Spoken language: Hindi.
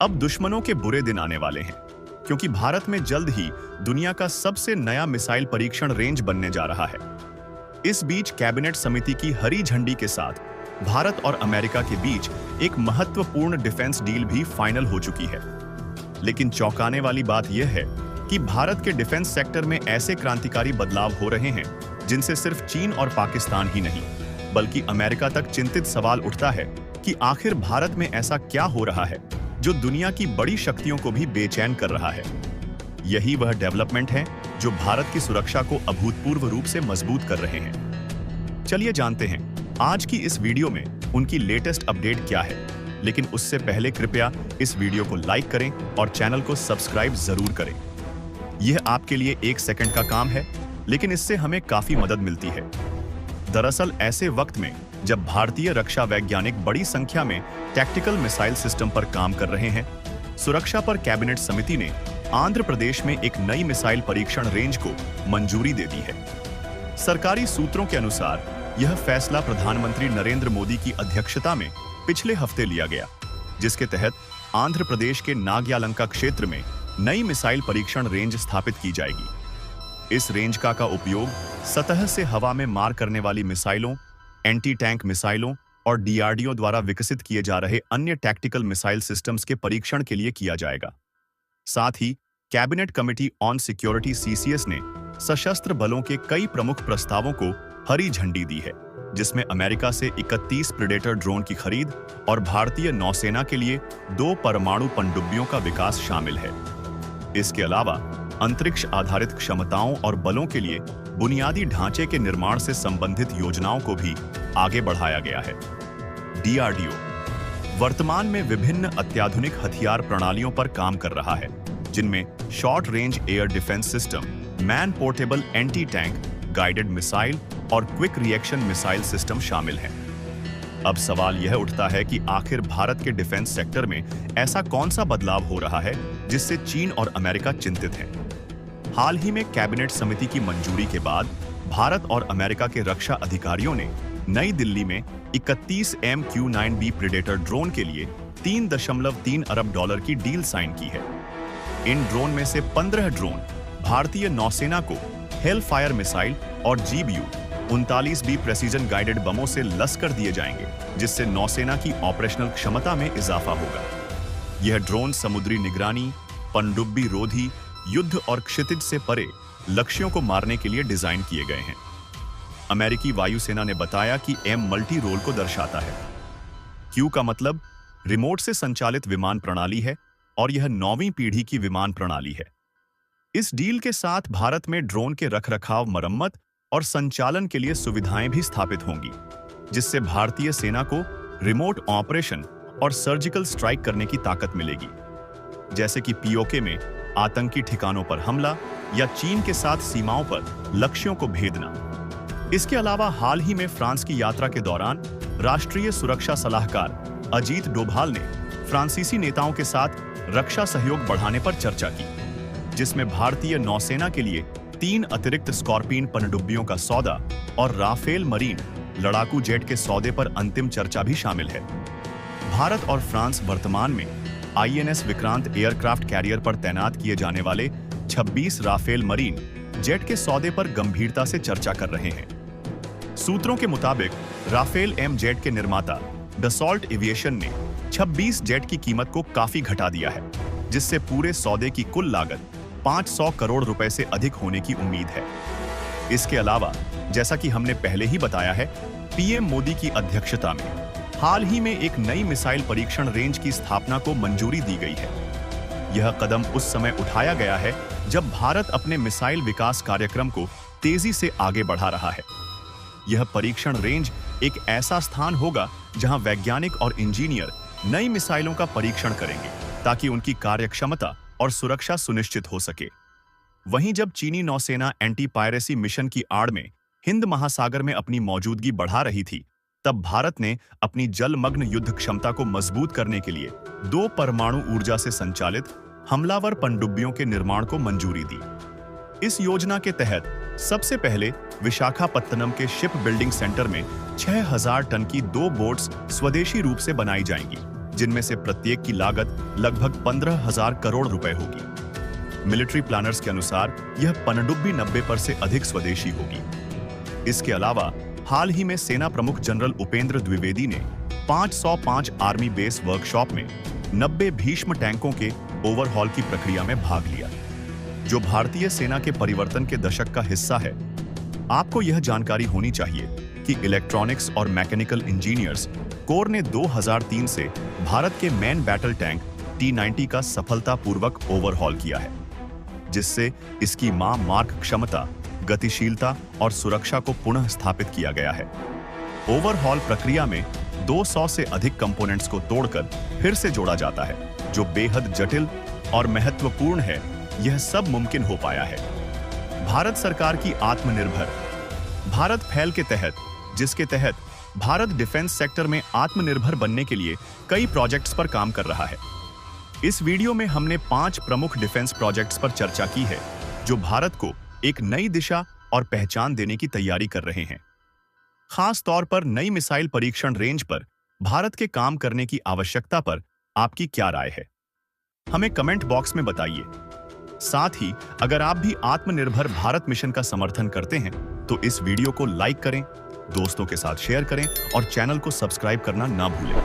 अब दुश्मनों के बुरे दिन आने वाले हैं, क्योंकि भारत में जल्द ही दुनिया का सबसे नया मिसाइल परीक्षण रेंज बनने जा रहा है। इस बीच कैबिनेट समिति की हरी झंडी के साथ भारत और अमेरिका के बीच एक महत्वपूर्ण डिफेंस डील भी फाइनल हो चुकी है। लेकिन चौंकाने वाली बात यह है कि भारत के डिफेंस सेक्टर में ऐसे क्रांतिकारी बदलाव हो रहे हैं जिनसे सिर्फ चीन और पाकिस्तान ही नहीं, बल्कि अमेरिका तक चिंतित सवाल उठता है कि आखिर भारत में ऐसा क्या हो रहा है जो दुनिया की बड़ी शक्तियों को भी बेचैन कर रहा है। यही वह डेवलपमेंट है जो भारत की सुरक्षा को अभूतपूर्व रूप से मजबूत कर रहे हैं। चलिए जानते हैं आज की इस वीडियो में उनकी लेटेस्ट अपडेट क्या है। लेकिन उससे पहले कृपया इस वीडियो को लाइक करें और चैनल को सब्सक्राइब जरूर करें। यह आपके लिए 1 सेकंड का काम है, लेकिन इससे हमें काफी मदद मिलती है। दरअसल ऐसे वक्त में जब भारतीय रक्षा वैज्ञानिक बड़ी संख्या में टैक्टिकल मिसाइल सिस्टम पर काम कर रहे हैं, सुरक्षा पर कैबिनेट समिति ने आंध्र प्रदेश में एक नई मिसाइल परीक्षण रेंज को मंजूरी दे दी है। सरकारी सूत्रों के अनुसार यह फैसला प्रधानमंत्री नरेंद्र मोदी की अध्यक्षता में पिछले हफ्ते लिया गया, जिसके तहत आंध्र प्रदेश के नाग्यालंका क्षेत्र में नई मिसाइल परीक्षण रेंज स्थापित की जाएगी। इस रेंज का उपयोग सतह से हवा में मार करने वाली मिसाइलों, एंटी टैंक मिसाइलों और डीआरडीओ द्वारा विकसित किए जा रहे अन्य टैक्टिकल मिसाइल सिस्टम्स के परीक्षण के लिए किया जाएगा। साथ ही cabinet committee on security CCS ने सशस्त्र बलों के कई प्रमुख प्रस्तावों को हरी झंडी दी है, जिसमें अमेरिका से 31 प्रेडेटर ड्रोन की खरीद और भारतीय नौसेना के लिए 2 परमाणु पनडुब्बियों का विकास शामिल है। इसके अलावा अंतरिक्ष आधारित क्षमताओं और बलों के लिए बुनियादी ढांचे के निर्माण से संबंधित योजनाओं को भी आगे बढ़ाया गया है। डीआरडीओ वर्तमान में विभिन्न अत्याधुनिक हथियार प्रणालियों पर काम कर रहा है, जिनमें short range air defence system, man portable anti tank, guided missile और क्विक रिएक्शन मिसाइल सिस्टम शामिल हैं। अब सवाल यह उठता है कि आखिर भारत के डिफेंस सेक्टर में ऐसा कौन सा बदलाव हो रहा है जिससे चीन और अमेरिका चिंतित हैं। हाल ही में कैबिनेट समिति की मंजूरी के बाद भारत और अमेरिका के रक्षा अधिकारियों ने नई दिल्ली में 31 MQ-9B प्रेडेटर ड्रोन के लिए $3.3 अरब की डील साइन की है। इन ड्रोन में से 15 ड्रोन भारतीय नौसेना को हेलफायर मिसाइल और GBU-39B प्रेसिजन गाइडेड बमों से लस कर दिए जाएंगे, जिससे नौसेना की ऑपरेशनल क्षमता में इजाफा होगा। यह ड्रोन समुद्री निगरानी, पनडुब्बी रोधी, युद्ध और क्षितिज से परे लक्ष्यों को मारने के लिए डिजाइन किए गए हैं। अमेरिकी वायुसेना ने बताया कि M मल्टी रोल को दर्शाता है। Q का मतलब रिमोट से संचालित विमान प्रणाली है और यह 9वीं पीढ़ी की विमान प्रणाली है। इस डील के साथ भारत में ड्रोन के रखरखाव, मरम्मत और संचालन के लिए सुविधाएं भी स्थापित होंगी, जिससे भारतीय सेना को रिमोट ऑपरेशन और सर्जिकल स्ट्राइक करने की ताकत मिलेगी, जैसे कि पीओके में आतंकी ठिकानों पर हमला या चीन के साथ सीमाओं पर लक्ष्यों को भेदना। इसके अलावा हाल ही में फ्रांस की यात्रा के दौरान राष्ट्रीय सुरक्षा सलाहकार अजीत डोभाल ने फ्रांसीसी नेताओं के साथ रक्षा सहयोग बढ़ाने पर चर्चा की, जिसमें भारतीय नौसेना के लिए 3 अतिरिक्त स्कॉर्पियन पनडुब्बियों का सौदा और राफेल मरीन लड़ाकू जेट के सौदे पर अंतिम चर्चा भी शामिल है। भारत और फ्रांस वर्तमान में INS विक्रांत एयरक्राफ्ट कैरियर पर तैनात किए जाने वाले 26 राफेल मरीन जेट के सौदे पर गंभीरता से चर्चा कर रहे हैं। सूत्रों के मुताबिक राफेल M जेट के निर्माता डसॉल्ट एविएशन ने 26 जेट की कीमत को काफी घटा दिया है, जिससे पूरे सौदे की कुल लागत 500 करोड़ रुपए से अधिक होने की उम्मीद है। इसके अलावा, जैसा कि हमने पहले ही बताया है, PM मोदी की अध्यक्षता में हाल ही में एक नई मिसाइल परीक्षण रेंज की स्थापना को मंजूरी दी गई है। यह कदम उस समय उठाया गया है जब भारत अपने मिसाइल विकास कार्यक्रम को तेजी से आगे बढ़ा रहा है। यह परीक्षण रेंज एक ऐसा स्थान होगा जहां वैज्ञानिक और इंजीनियर नई मिसाइलों का परीक्षण करेंगे, ताकि उनकी कार्यक्षमता और सुरक्षा सुनिश्चित हो सके। वहीं जब चीनी नौसेना एंटी पायरेसी मिशन की आड़ में हिंद महासागर में अपनी मौजूदगी बढ़ा रही थी, तब भारत ने अपनी जलमग्न युद्ध क्षमता को मजबूत करने के लिए 2 परमाणु ऊर्जा से संचालित हमलावर पनडुब्बियों के निर्माण को मंजूरी दी। इस योजना के तहत सबसे पहले विशाखापत्तनम के शिप बिल्डिंग सेंटर में 6000 टन की 2 बोट्स स्वदेशी रूप से बनाई जाएंगी, जिनमें से प्रत्येक की लागत लगभग 15,000 करोड़ रुपए होगी। मिलिट्री प्लानर्स के अनुसार यह पनडुब्बी 90 पर से अधिक स्वदेशी होगी। इसके अलावा हाल ही में सेना प्रमुख जनरल उपेंद्र द्विवेदी ने 505 आर्मी बेस वर्कशॉप में 90 भीष्म टैंकों के ओवरहॉल की प्रक्रिया में भाग लिया, जो भारतीय सेना के परिवर्तन के दशक का हिस्सा है। आपको यह जानकारी होनी चाहिए कि इलेक्ट्रॉनिक्स और मैकेनिकल इंजीनियर्स कोर ने 2003 से भारत के मेन बैटल टैंक T-90 का सफलतापूर्वक ओवरहॉल किया है, जिससे इसकी मार्क क्षमता, गतिशीलता और सुरक्षा को पुनः स्थापित किया गया है। ओवरहॉल प्रक्रिया में 200 से अधिक कंपोनेंट्स को तोड़कर फिर से जोड़ा जाता है, जो बेहद जटिल और महत्वपूर्ण है। यह सब मुमकिन हो पाया है भारत सरकार की आत्मनिर्भर भारत पहल के तहत, जिसके तहत भारत डिफेंस सेक्टर में आत्मनिर्भर बनने के लिए कई प्रोजेक्ट्स पर काम कर रहा है। इस वीडियो में हमने 5 प्रमुख डिफेंस प्रोजेक्ट्स पर चर्चा की है, जो भारत को एक नई दिशा और पहचान देने की तैयारी कर रहे हैं। खास तौर पर नई मिसाइल परीक्षण रेंज पर भारत के काम करने की आवश्यकता पर आपकी क्या राय है, हमें कमेंट बॉक्स में बताइए। साथ ही अगर आप भी आत्मनिर्भर भारत मिशन का समर्थन करते हैं तो इस वीडियो को लाइक करें, दोस्तों के साथ शेयर करें और चैनल को सब्सक्राइब करना ना भूलें।